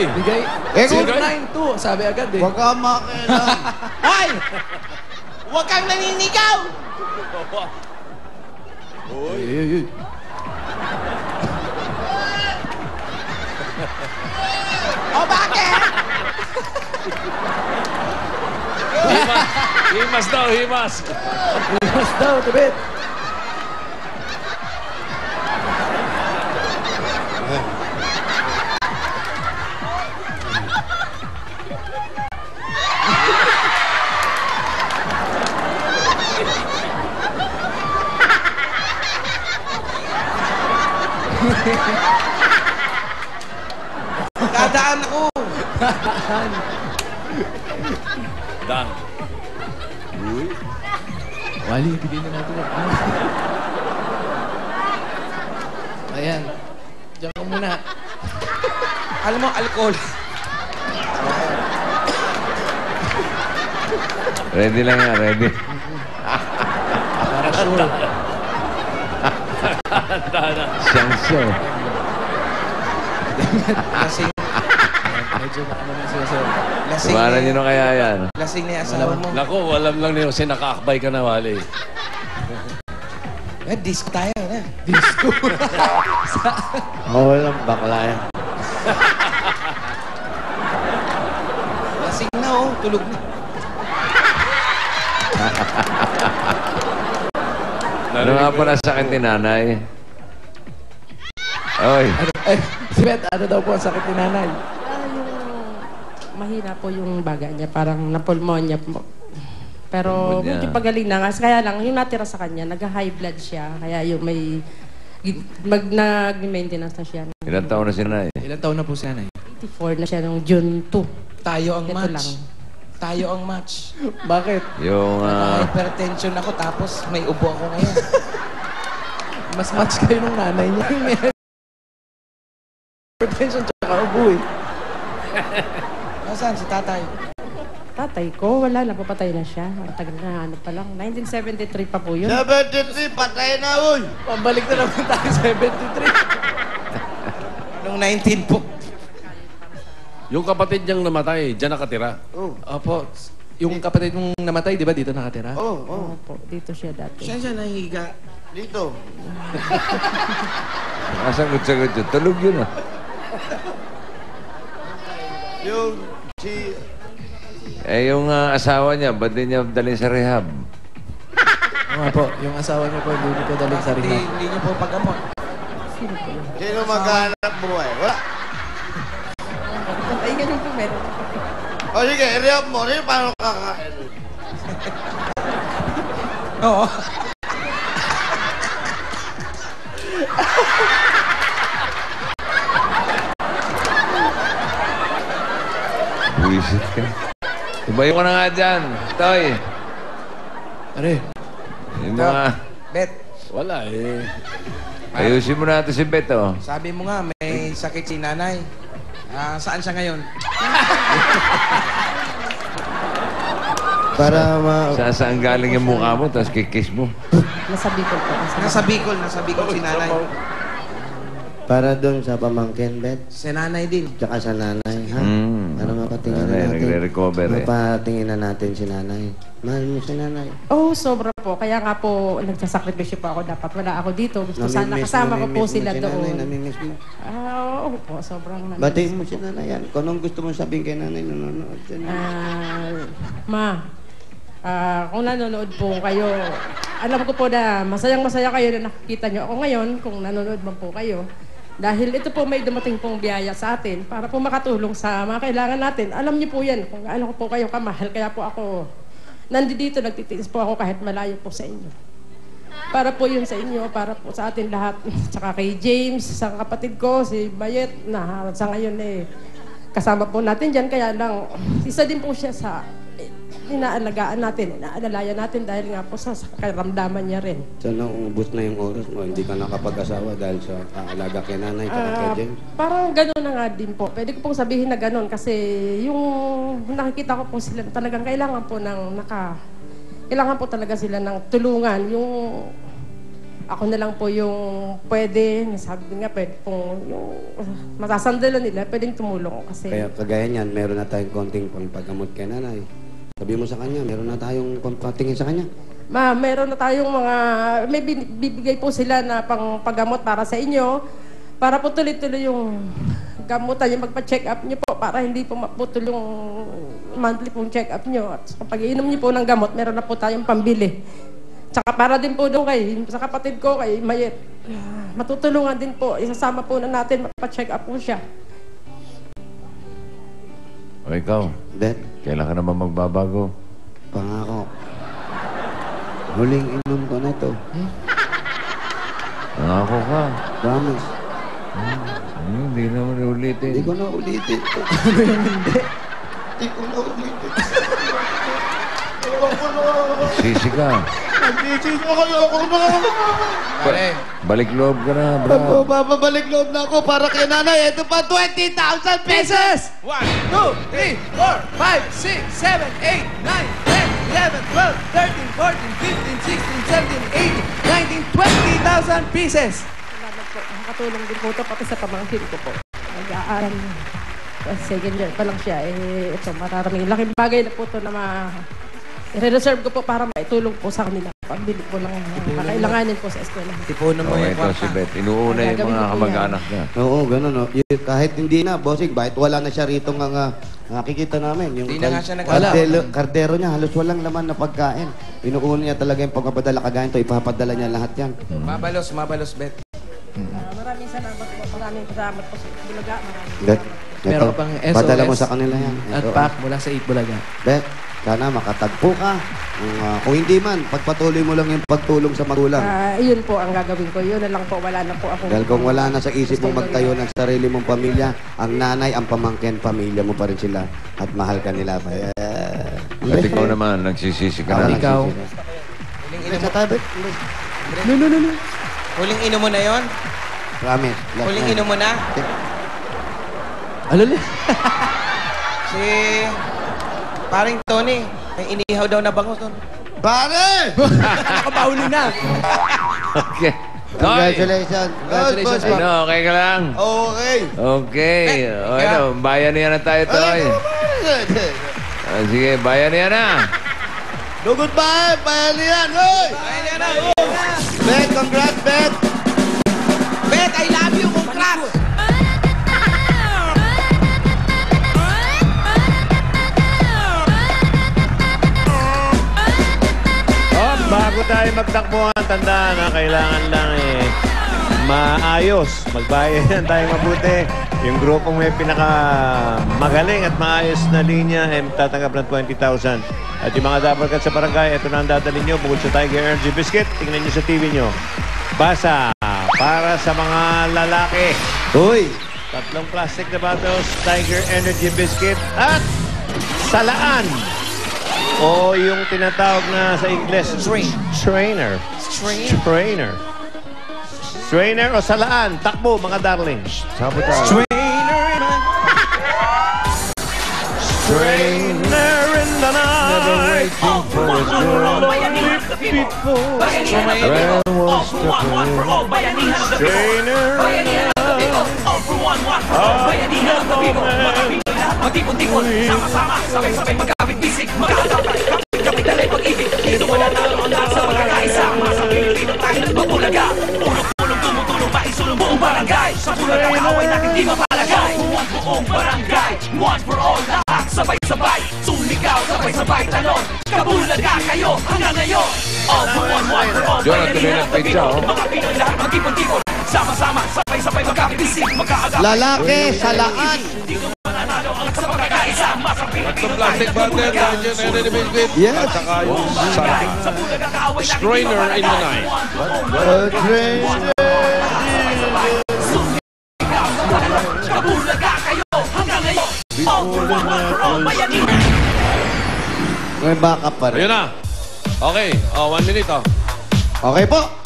Bigay. 492, sabi agad eh. Huwag ka makialam. Ay! Huwag kang naninigaw! Uy. O bakit? Himas daw, himas. Himas daw, Tibet. Dadaan ako. Dan. Wali, bigyan na natin. Ayan. Diyan ka muna. Alam mo, alcohol. Ready lang yan, ready. Para sure. Siyang siya. Lasing. Medyo naman siya, sir. Lasing Tumanan nyo na kaya yan. Lasing na yung asawa mo. Naku, alam lang niyo kasi nakaakbay ka na, Wally. Disco tayo na. Disco. Walang bakla yan. Lasing na oh, tulog na. Ano nga po nasakit ni nanay? Oy. Tibet, ano daw po ang sakit ni nanay? Mahina po yung baga niya, parang napulmonya po. Pero Pulmonya. medyo pagaling na nga. Kaya lang, yung natira sa kanya, nag-high blood siya. Kaya yung may... Nag-maintenance na siya. Ilang taon na si nanay? Ilang taon na po si nanay? 84 na siya noong June 2. Tayo ang Ito match. lang. Tayo ang match. Bakit? Yung... Hypertension ako tapos may ubo ako ngayon. Mas match kayo ng nanay niya. Hypertension tsaka ubo eh. Nasaan si tatay? Tatay ko, wala na, papatay na siya. Ang tagal na, ano pa lang. 1973 pa po yun. 73, patay na, uy! Pambalik na naman tayo 73. Noong 19 po. Yung kapatid niyang namatay, dyan nakatira. Opo. Yung kapatid mong namatay, di ba dito nakatira? Oo po, dito siya dati. Saan siya nahihiga? Dito. Nasagot-sagot yun. Tulog yun ah. Yung si... Yung asawa niya, ba't di niya dalhin sa rehab? Oo nga po. Yung asawa niyo po, hindi ko dalhin sa rehab. Hindi niyo po pag-amot. Sino maghanap buhay? Wala. Ay, ganun po meron. O sige, i-rehab mo. Ano paano kakain? Oo. Buisit ka. Tumayo ka na nga dyan, Toy. Are, Yung mga... Bet, Wala eh. Ayusin mo natin si Beto. sabi mo nga may sakit si nanay. Saan siya ngayon? Para Saan galing yung mukha mo, tapos kikis mo. Nasa Bicol po. Nasa Bicol si nanay. Para doon sa pamangkin, Bet. Si nanay din. Tsaka sa nanay, ha? Para mapatingin Nanay, natin. nagre-recover eh. Mapatingin na natin si nanay. Mahal mo si nanay. Oh, sobra po. Kaya nga po, nagsasakripisyo po ako. Dapat wala ako dito. Gusto sana kasama ko po sila doon. Namimiss mo. Oo po. Sobrang namimiss. Batiin mo si nanay yan. Kung anong gusto mong sabihin kay nanay, nanonood siya. Kung nanonood po kayo, alam ko po na masayang-masaya kayo na nakikita nyo ako ngayon kung nanonood man po kayo. Dahil ito po may dumating pong biyaya sa atin para po makatulong sa mga kailangan natin. Alam niyo po yan kung gaano ko po kayo kamahal. Kaya po ako nandito, nagtitiis po ako kahit malayo po sa inyo. Para po yun sa inyo, para po sa atin lahat. Tsaka kay James, sa kapatid ko, si Bayet, na sa ngayon eh, kasama po natin dyan. Kaya lang, isa din po siya sa inaalagaan natin, inaalalayan natin dahil nga po sa karamdaman niya rin. Sana ubos na yung oras mo, hindi ka nakapag-asawa dahil sa aalaga kay nanay at kay James. Parang gano'n na nga din po. Pwede ko pong sabihin na gano'n kasi yung nakikita ko po sila talagang kailangan po ng kailangan po talaga sila ng tulungan. Yung ako na lang po yung pwede, sabi ko nga, pwede pong yung masasandalan nila, pwedeng tumulong kasi. Kaya kagaya niyan, meron na tayong konting pangpagamot kay nanay. Sabi mo sa kanya, meron na tayong patingin sa kanya. Meron na tayong mga, may bibigay po sila na pangpagamot para sa inyo, para po tuloy-tuloy yung gamutan niyo, magpa-check up niyo po, para hindi po maputol yung monthly pong check up niyo. At kapag iinom niyo po ng gamot, meron na po tayong pambili. Tsaka para din po doon sa kapatid ko, kay Mayet, matutulungan din po, isasama po na natin, magpa-check up po siya. O ikaw, Bet, kailan ka naman magbabago? pangako. Huling inom ko na to. Nangako ka. Promise. Hindi naman ulitin. Hindi ko na ulitin to. Hindi ko na ulitin. Sisi ka. Pare, Balik loob ka na, bro. Babalik loob na ako para kay nanay. Ito pa, 20,000 pesos! 1, 2, 3, 4, 5, 6, 7, 8, 9, 10, 11, 12, 13, 14, 15, 16, 17, 18, 19, 20,000 pieces! Salamat po. Nakatulong din po ito pati sa pamangkin ko po. Nag-aaral. Second year pa lang siya. Ito, mararaming laking bagay na po ito na i-reserve ko po para maitulong po sa kanila. Pagbili po ng kakailanganin po sa eskwela. tipunan mo O yung ito si kwarta. Beth. Inuuna yung Gagawin mga ko po kamag-anak niya. Oo, gano'n. No? Kahit hindi na, bossing, kahit wala na siya rito nga nakikita namin. Yung Hindi na nga siya kardero niya, halos walang laman na pagkain. Inuuna niya talaga yung pagpapadala kagaya ito, ipapadala niya lahat yan. Mabalos, Bet. Maraming salamat po. Maraming salamat po sa Bulaga. Bet, Meron ka pang SOS. padala mo sa kanila yan. At Ito, pack mula sa Itbulaga. Bet, sana makatagpo ka. Kung hindi man, pagpatuloy mo lang yung pagtulong sa magulang. Yun po ang gagawin ko. Yun na lang po. Wala na po ako. Dahil kung wala na sa isip mong magtayo ng sarili mong pamilya, ang nanay, ang pamangkin, pamilya mo pa rin sila. At mahal ka nila. At ikaw naman, nagsisisi ka na. Ikaw. Huling inom Sa mo, tabi. huling inom mo na yon? Promise. Last Huling night. inom mo na? Alala. Si paring Tony, may inihaw daw na bangus doon. Pare! Nakapahuli na. Okay. Toy! Congratulations. Congratulations, Boss, Ano, okay ka lang? Okay. Okay. O Kaya- ano, bayanihan na tayo, Toy. Sige, bayanihan na. No, goodbye. Bayan yan. Hoy! Bet, congrats, Bet. Bet, I love you, congrats! Bago tayo magtakbuhan, tandaan na kailangan lang maayos. Magbayan tayo mabuti. Yung grupong may pinakamagaling at maayos na linya ay tatanggap ng 20,000. At yung mga dapat sa barangay, ito na ang dadalhin nyo bukod sa Tiger Energy Biscuit. Tingnan nyo sa TV nyo. Basa para sa mga lalaki. Hoy! 3 plastic na bottles, Tiger Energy Biscuit at salaan. O yung tinatawag na sa Ingles, trainer. Trainer. Trainer o salaan. Takbo, mga darling. Sabi tayo. Trainer in the night. Matipon-tipon, sama-sama, sabay-sabay magkapit bisig, magkakapit, kapit dalay pag-ibig, dito wala talo ang nasa pagkakaisa, sa Pilipino tayo nagbabulaga, ulong-ulong tumutulong maisulong buong barangay, sa Bulaga kaaway natin di mapalagay, buong barangay, one for all, lahat sabay-sabay, sumigaw, sabay-sabay talon, Kabulaga kayo hanggang ngayon, all for one for all, bayanihan at Pilipino, mga Pinoy lahat magtipon-tipon, sama-sama, sabay-sabay magkapit bisig, magkakagapit, Lalaki, salaan. Itong plastic bottle, Tiger Energy Biscuit. Yes. At saka yung salaan. Strainer in the night. Trainer. May backup pa rin. Ayun na. Okay. 1 minute, oh. Okay po.